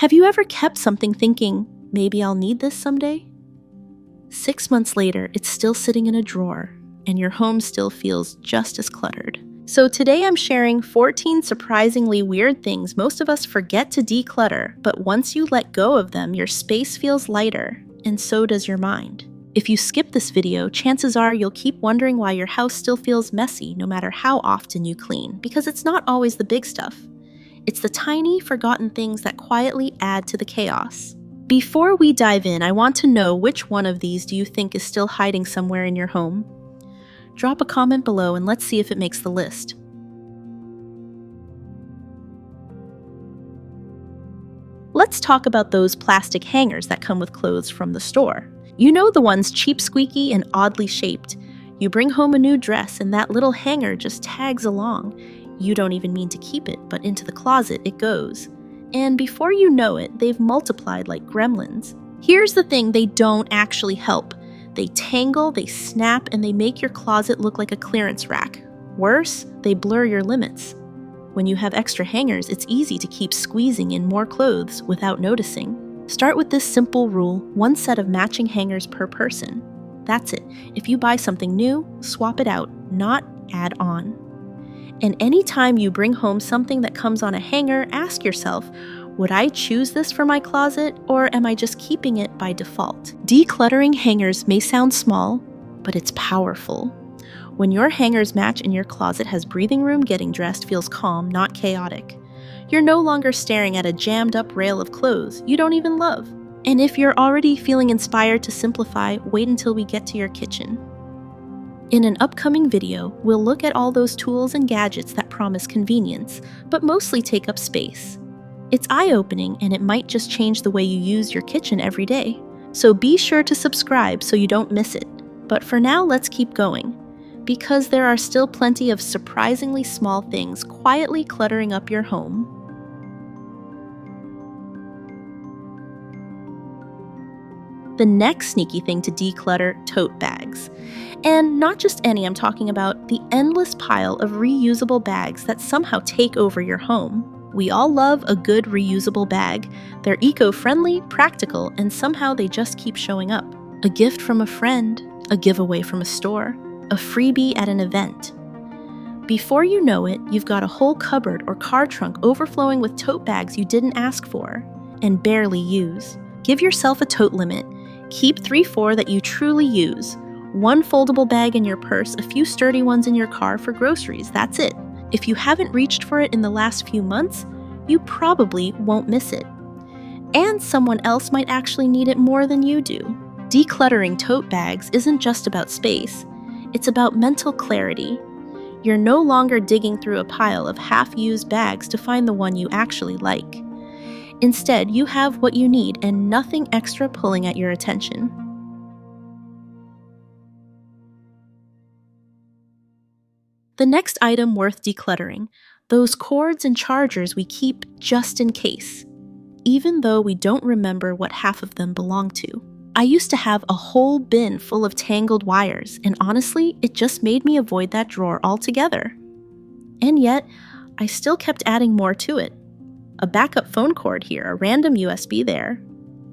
Have you ever kept something thinking, maybe I'll need this someday? 6 months later, it's still sitting in a drawer, and your home still feels just as cluttered. So today I'm sharing 14 surprisingly weird things most of us forget to declutter, but once you let go of them, your space feels lighter, and so does your mind. If you skip this video, chances are you'll keep wondering why your house still feels messy no matter how often you clean, because it's not always the big stuff. It's the tiny, forgotten things that quietly add to the chaos. Before we dive in, I want to know which one of these do you think is still hiding somewhere in your home? Drop a comment below and let's see if it makes the list. Let's talk about those plastic hangers that come with clothes from the store. You know, the ones cheap, squeaky, and oddly shaped. You bring home a new dress and that little hanger just tags along. You don't even mean to keep it, but into the closet it goes. And before you know it, they've multiplied like gremlins. Here's the thing, they don't actually help. They tangle, they snap, and they make your closet look like a clearance rack. Worse, they blur your limits. When you have extra hangers, it's easy to keep squeezing in more clothes without noticing. Start with this simple rule: 1 set of matching hangers per person. That's it. If you buy something new, swap it out, not add on. And anytime you bring home something that comes on a hanger, ask yourself, would I choose this for my closet, or am I just keeping it by default? Decluttering hangers may sound small, but it's powerful. When your hangers match and your closet has breathing room, getting dressed feels calm, not chaotic. You're no longer staring at a jammed-up rail of clothes you don't even love. And if you're already feeling inspired to simplify, wait until we get to your kitchen. In an upcoming video, we'll look at all those tools and gadgets that promise convenience, but mostly take up space. It's eye-opening, and it might just change the way you use your kitchen every day. So be sure to subscribe so you don't miss it. But for now, let's keep going, because there are still plenty of surprisingly small things quietly cluttering up your home. The next sneaky thing to declutter: tote bags. And not just any, I'm talking about the endless pile of reusable bags that somehow take over your home. We all love a good reusable bag. They're eco-friendly, practical, and somehow they just keep showing up. A gift from a friend, a giveaway from a store, a freebie at an event. Before you know it, you've got a whole cupboard or car trunk overflowing with tote bags you didn't ask for and barely use. Give yourself a tote limit. Keep 3-4 that you truly use. 1 foldable bag in your purse, a few sturdy ones in your car for groceries. That's it. If you haven't reached for it in the last few months, you probably won't miss it. And someone else might actually need it more than you do. Decluttering tote bags isn't just about space. It's about mental clarity. You're no longer digging through a pile of half-used bags to find the one you actually like. Instead, you have what you need and nothing extra pulling at your attention. The next item worth decluttering: those cords and chargers we keep just in case, even though we don't remember what half of them belong to. I used to have a whole bin full of tangled wires, and honestly, it just made me avoid that drawer altogether. And yet, I still kept adding more to it. A backup phone cord here, a random USB there.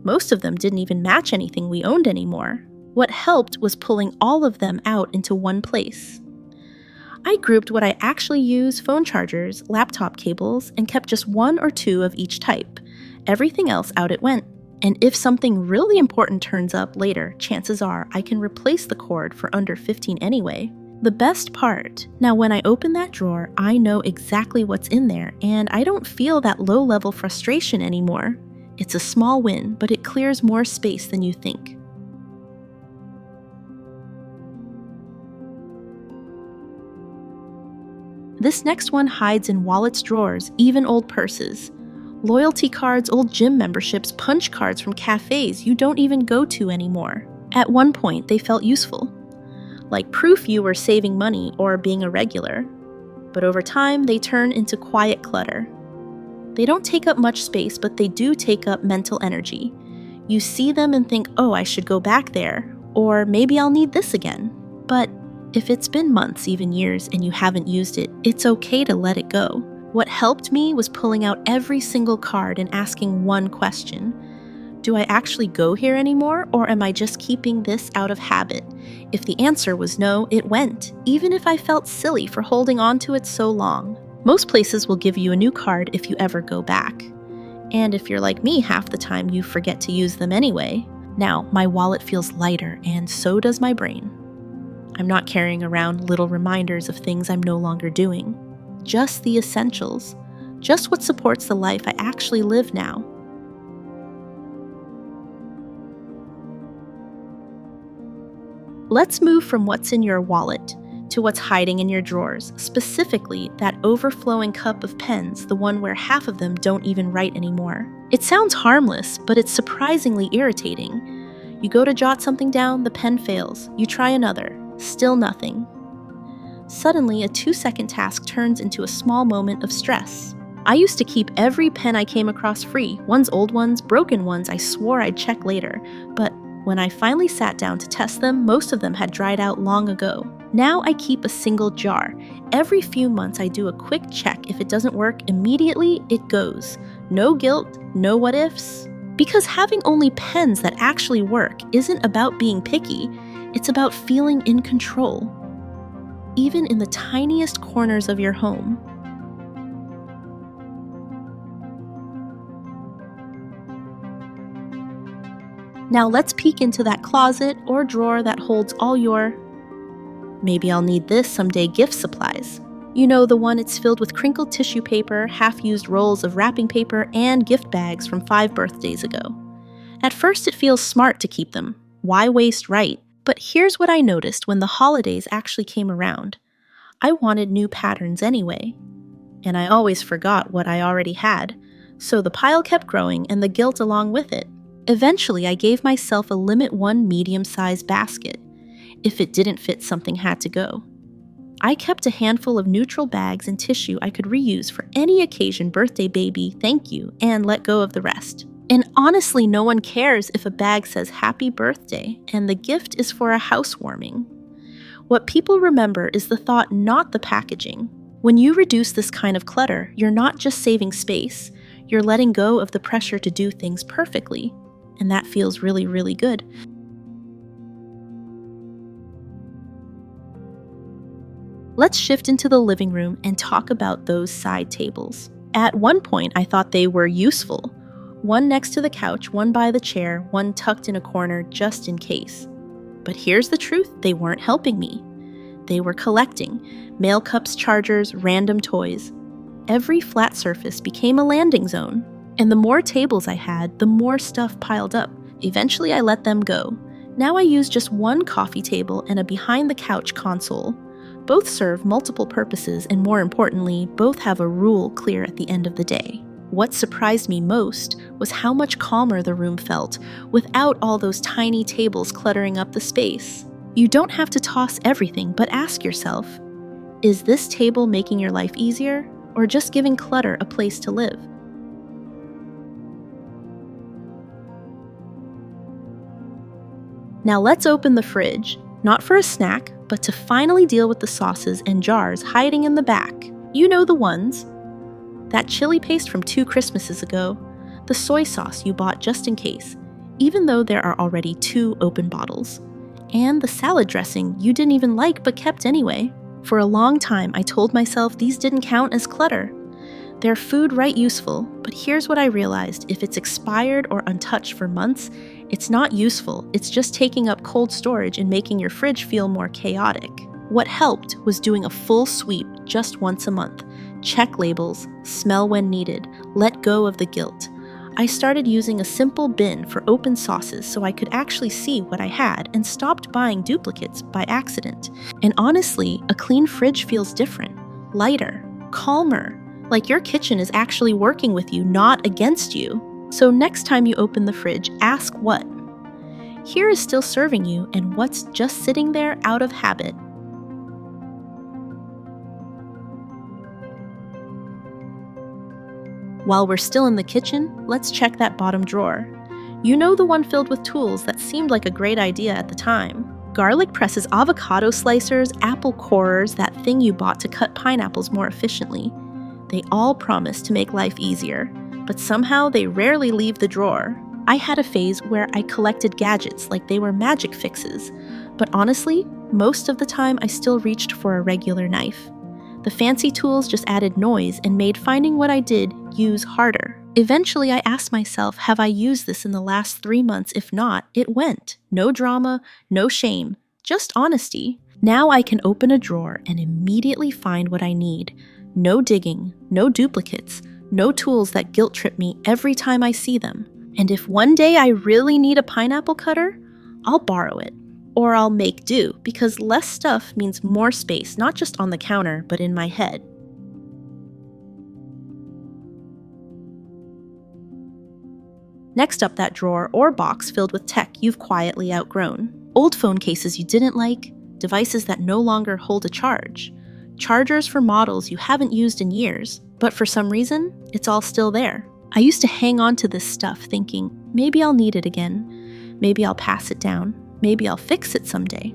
Most of them didn't even match anything we owned anymore. What helped was pulling all of them out into one place. I grouped what I actually use: phone chargers, laptop cables, and kept just 1 or 2 of each type. Everything else out it went. And if something really important turns up later, chances are I can replace the cord for under $15 anyway. The best part, now when I open that drawer, I know exactly what's in there, and I don't feel that low-level frustration anymore. It's a small win, but it clears more space than you think. This next one hides in wallets, drawers, even old purses. Loyalty cards, old gym memberships, punch cards from cafes you don't even go to anymore. At one point, they felt useful, like proof you were saving money or being a regular. But over time, they turn into quiet clutter. They don't take up much space, but they do take up mental energy. You see them and think, oh, I should go back there, or maybe I'll need this again. But if it's been months, even years, and you haven't used it, it's okay to let it go. What helped me was pulling out every single card and asking one question. Do I actually go here anymore, or am I just keeping this out of habit? If the answer was no, it went, even if I felt silly for holding on to it so long. Most places will give you a new card if you ever go back. And if you're like me, half the time you forget to use them anyway. Now, my wallet feels lighter, and so does my brain. I'm not carrying around little reminders of things I'm no longer doing. Just the essentials. Just what supports the life I actually live now. Let's move from what's in your wallet to what's hiding in your drawers, specifically that overflowing cup of pens, the one where half of them don't even write anymore. It sounds harmless, but it's surprisingly irritating. You go to jot something down, the pen fails. You try another, still nothing. Suddenly, a 2-second task turns into a small moment of stress. I used to keep every pen I came across free, ones old ones, broken ones I swore I'd check later, but when I finally sat down to test them, most of them had dried out long ago. Now I keep a single jar. Every few months I do a quick check. If it doesn't work immediately, it goes. No guilt, no what ifs. Because having only pens that actually work isn't about being picky, it's about feeling in control. Even in the tiniest corners of your home. Now let's peek into that closet or drawer that holds all your "maybe I'll need this someday" gift supplies. You know, the one it's filled with crinkled tissue paper, half-used rolls of wrapping paper, and gift bags from 5 birthdays ago. At first it feels smart to keep them. Why waste, right? But here's what I noticed when the holidays actually came around. I wanted new patterns anyway. And I always forgot what I already had. So the pile kept growing and the guilt along with it. Eventually, I gave myself a limit 1 medium-sized basket. If it didn't fit, something had to go. I kept a handful of neutral bags and tissue I could reuse for any occasion, birthday baby, thank you, and let go of the rest. And honestly, no one cares if a bag says happy birthday and the gift is for a housewarming. What people remember is the thought, not the packaging. When you reduce this kind of clutter, you're not just saving space, you're letting go of the pressure to do things perfectly. And that feels really, really good. Let's shift into the living room and talk about those side tables. At one point, I thought they were useful. One next to the couch, one by the chair, one tucked in a corner just in case. But here's the truth, they weren't helping me. They were collecting. Mail cups, chargers, random toys. Every flat surface became a landing zone. And the more tables I had, the more stuff piled up. Eventually, I let them go. Now I use just one coffee table and a behind-the-couch console. Both serve multiple purposes, and more importantly, both have a rule clear at the end of the day. What surprised me most was how much calmer the room felt without all those tiny tables cluttering up the space. You don't have to toss everything, but ask yourself, is this table making your life easier, or just giving clutter a place to live? Now let's open the fridge, not for a snack, but to finally deal with the sauces and jars hiding in the back. You know the ones. That chili paste from 2 Christmases ago, the soy sauce you bought just in case, even though there are already 2 open bottles, and the salad dressing you didn't even like but kept anyway. For a long time, I told myself these didn't count as clutter. They're food, right? Useful, but here's what I realized. If it's expired or untouched for months, it's not useful. It's just taking up cold storage and making your fridge feel more chaotic. What helped was doing a full sweep just once a month. Check labels, smell when needed, let go of the guilt. I started using a simple bin for open sauces so I could actually see what I had and stopped buying duplicates by accident. And honestly, a clean fridge feels different, lighter, calmer. Like your kitchen is actually working with you, not against you. So next time you open the fridge, ask what here is still serving you and what's just sitting there out of habit. While we're still in the kitchen, let's check that bottom drawer. You know, the one filled with tools that seemed like a great idea at the time. Garlic presses, avocado slicers, apple corers, that thing you bought to cut pineapples more efficiently. They all promise to make life easier, but somehow they rarely leave the drawer. I had a phase where I collected gadgets like they were magic fixes, but honestly, most of the time I still reached for a regular knife. The fancy tools just added noise and made finding what I did use harder. Eventually, I asked myself, have I used this in the last 3 months? If not, it went. No drama, no shame, just honesty. Now I can open a drawer and immediately find what I need. No digging, no duplicates, no tools that guilt trip me every time I see them. And if one day I really need a pineapple cutter, I'll borrow it. Or I'll make do, because less stuff means more space, not just on the counter, but in my head. Next up, that drawer or box filled with tech you've quietly outgrown. Old phone cases you didn't like, devices that no longer hold a charge, chargers for models you haven't used in years, but for some reason, it's all still there. I used to hang on to this stuff thinking, maybe I'll need it again, maybe I'll pass it down, maybe I'll fix it someday.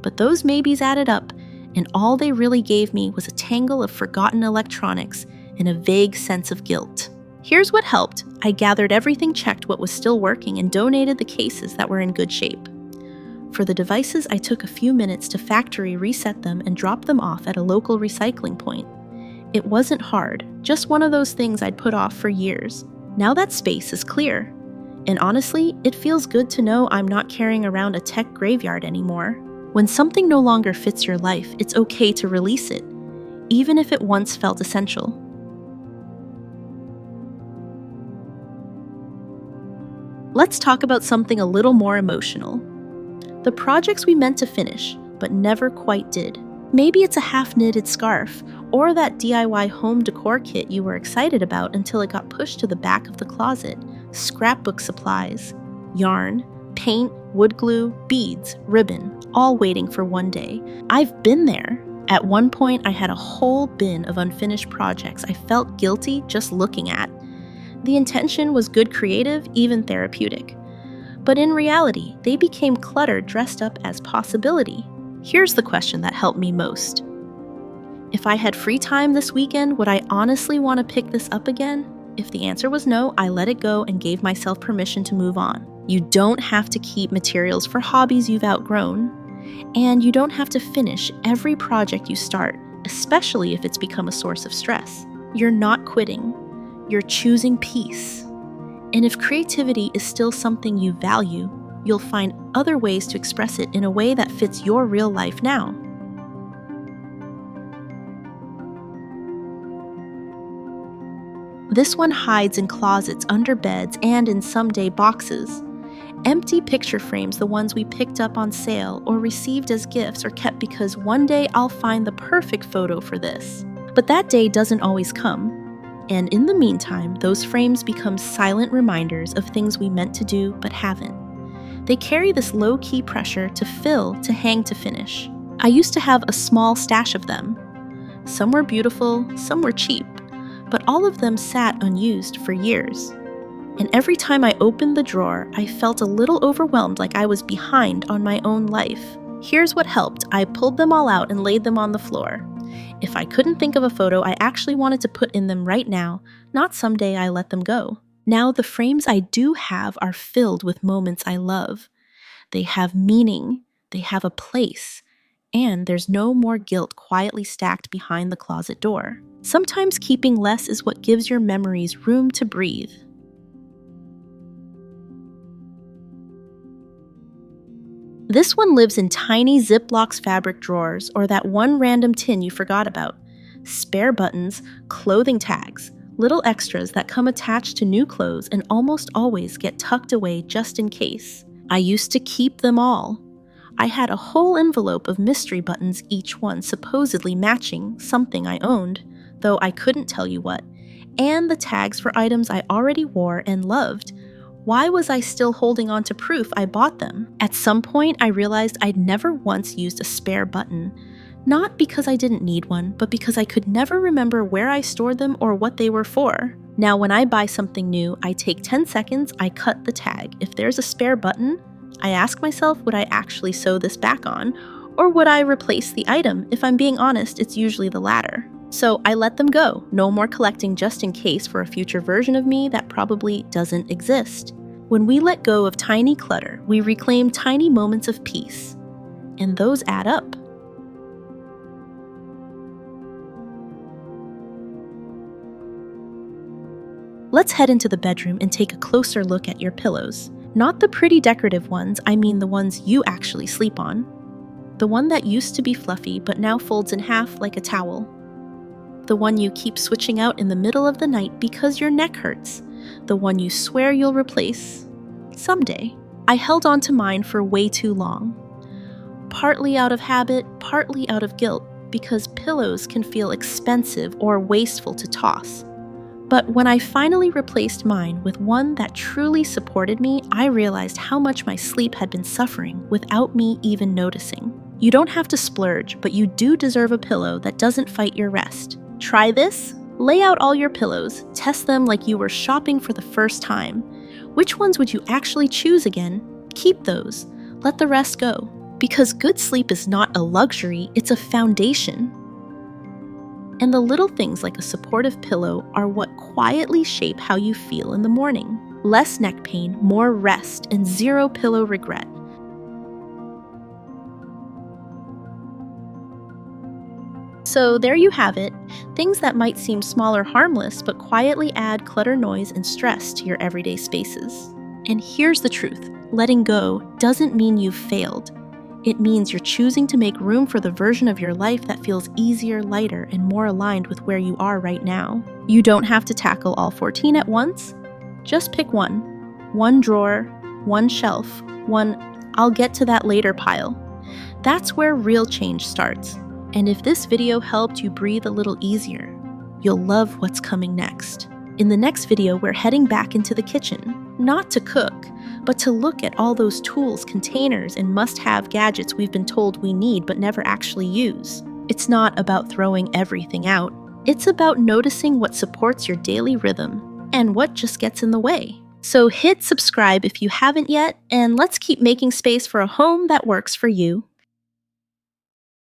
But those maybes added up, and all they really gave me was a tangle of forgotten electronics and a vague sense of guilt. Here's what helped. I gathered everything, checked what was still working, and donated the cases that were in good shape. For the devices, I took a few minutes to factory reset them and drop them off at a local recycling point. It wasn't hard, just one of those things I'd put off for years. Now that space is clear. And honestly, it feels good to know I'm not carrying around a tech graveyard anymore. When something no longer fits your life, it's okay to release it, even if it once felt essential. Let's talk about something a little more emotional. The projects we meant to finish, but never quite did. Maybe it's a half-knitted scarf, or that DIY home decor kit you were excited about until it got pushed to the back of the closet. Scrapbook supplies, yarn, paint, wood glue, beads, ribbon, all waiting for one day. I've been there. At one point, I had a whole bin of unfinished projects I felt guilty just looking at. The intention was good, creative, even therapeutic. But in reality, they became clutter dressed up as possibility. Here's the question that helped me most. If I had free time this weekend, would I honestly want to pick this up again? If the answer was no, I let it go and gave myself permission to move on. You don't have to keep materials for hobbies you've outgrown, and you don't have to finish every project you start, especially if it's become a source of stress. You're not quitting. You're choosing peace. And if creativity is still something you value, you'll find other ways to express it in a way that fits your real life now. This one hides in closets, under beds, and in someday boxes. Empty picture frames, the ones we picked up on sale or received as gifts, are kept because one day I'll find the perfect photo for this. But that day doesn't always come. And in the meantime, those frames become silent reminders of things we meant to do but haven't. They carry this low-key pressure to fill, to hang, to finish. I used to have a small stash of them. Some were beautiful, some were cheap, but all of them sat unused for years. And every time I opened the drawer, I felt a little overwhelmed, like I was behind on my own life. Here's what helped. I pulled them all out and laid them on the floor. If I couldn't think of a photo I actually wanted to put in them right now, not someday I let them go. Now the frames I do have are filled with moments I love. They have meaning, they have a place, and there's no more guilt quietly stacked behind the closet door. Sometimes keeping less is what gives your memories room to breathe. This one lives in tiny Ziploc fabric drawers, or that one random tin you forgot about. Spare buttons, clothing tags, little extras that come attached to new clothes and almost always get tucked away just in case. I used to keep them all. I had a whole envelope of mystery buttons, each one supposedly matching something I owned, though I couldn't tell you what, and the tags for items I already wore and loved. Why was I still holding on to proof I bought them? At some point, I realized I'd never once used a spare button. Not because I didn't need one, but because I could never remember where I stored them or what they were for. Now, when I buy something new, I take 10 seconds, I cut the tag. If there's a spare button, I ask myself, would I actually sew this back on? Or would I replace the item? If I'm being honest, it's usually the latter. So I let them go. No more collecting just in case for a future version of me that probably doesn't exist. When we let go of tiny clutter, we reclaim tiny moments of peace. And those add up. Let's head into the bedroom and take a closer look at your pillows. Not the pretty decorative ones, I mean the ones you actually sleep on. The one that used to be fluffy but now folds in half like a towel. The one you keep switching out in the middle of the night because your neck hurts. The one you swear you'll replace someday. I held on to mine for way too long. Partly out of habit, partly out of guilt, because pillows can feel expensive or wasteful to toss. But when I finally replaced mine with one that truly supported me, I realized how much my sleep had been suffering without me even noticing. You don't have to splurge, but you do deserve a pillow that doesn't fight your rest. Try this. Lay out all your pillows, test them like you were shopping for the first time. Which ones would you actually choose again? Keep those. Let the rest go. Because good sleep is not a luxury, it's a foundation. And the little things like a supportive pillow are what quietly shape how you feel in the morning. Less neck pain, more rest, and zero pillow regret. So there you have it, things that might seem small or harmless but quietly add clutter, noise, and stress to your everyday spaces. And here's the truth, letting go doesn't mean you've failed. It means you're choosing to make room for the version of your life that feels easier, lighter, and more aligned with where you are right now. You don't have to tackle all 14 at once. Just pick one. One drawer, one shelf, one I'll get to that later pile. That's where real change starts. And if this video helped you breathe a little easier, you'll love what's coming next. In the next video, we're heading back into the kitchen, not to cook, but to look at all those tools, containers, and must-have gadgets we've been told we need but never actually use. It's not about throwing everything out. It's about noticing what supports your daily rhythm and what just gets in the way. So hit subscribe if you haven't yet, and let's keep making space for a home that works for you.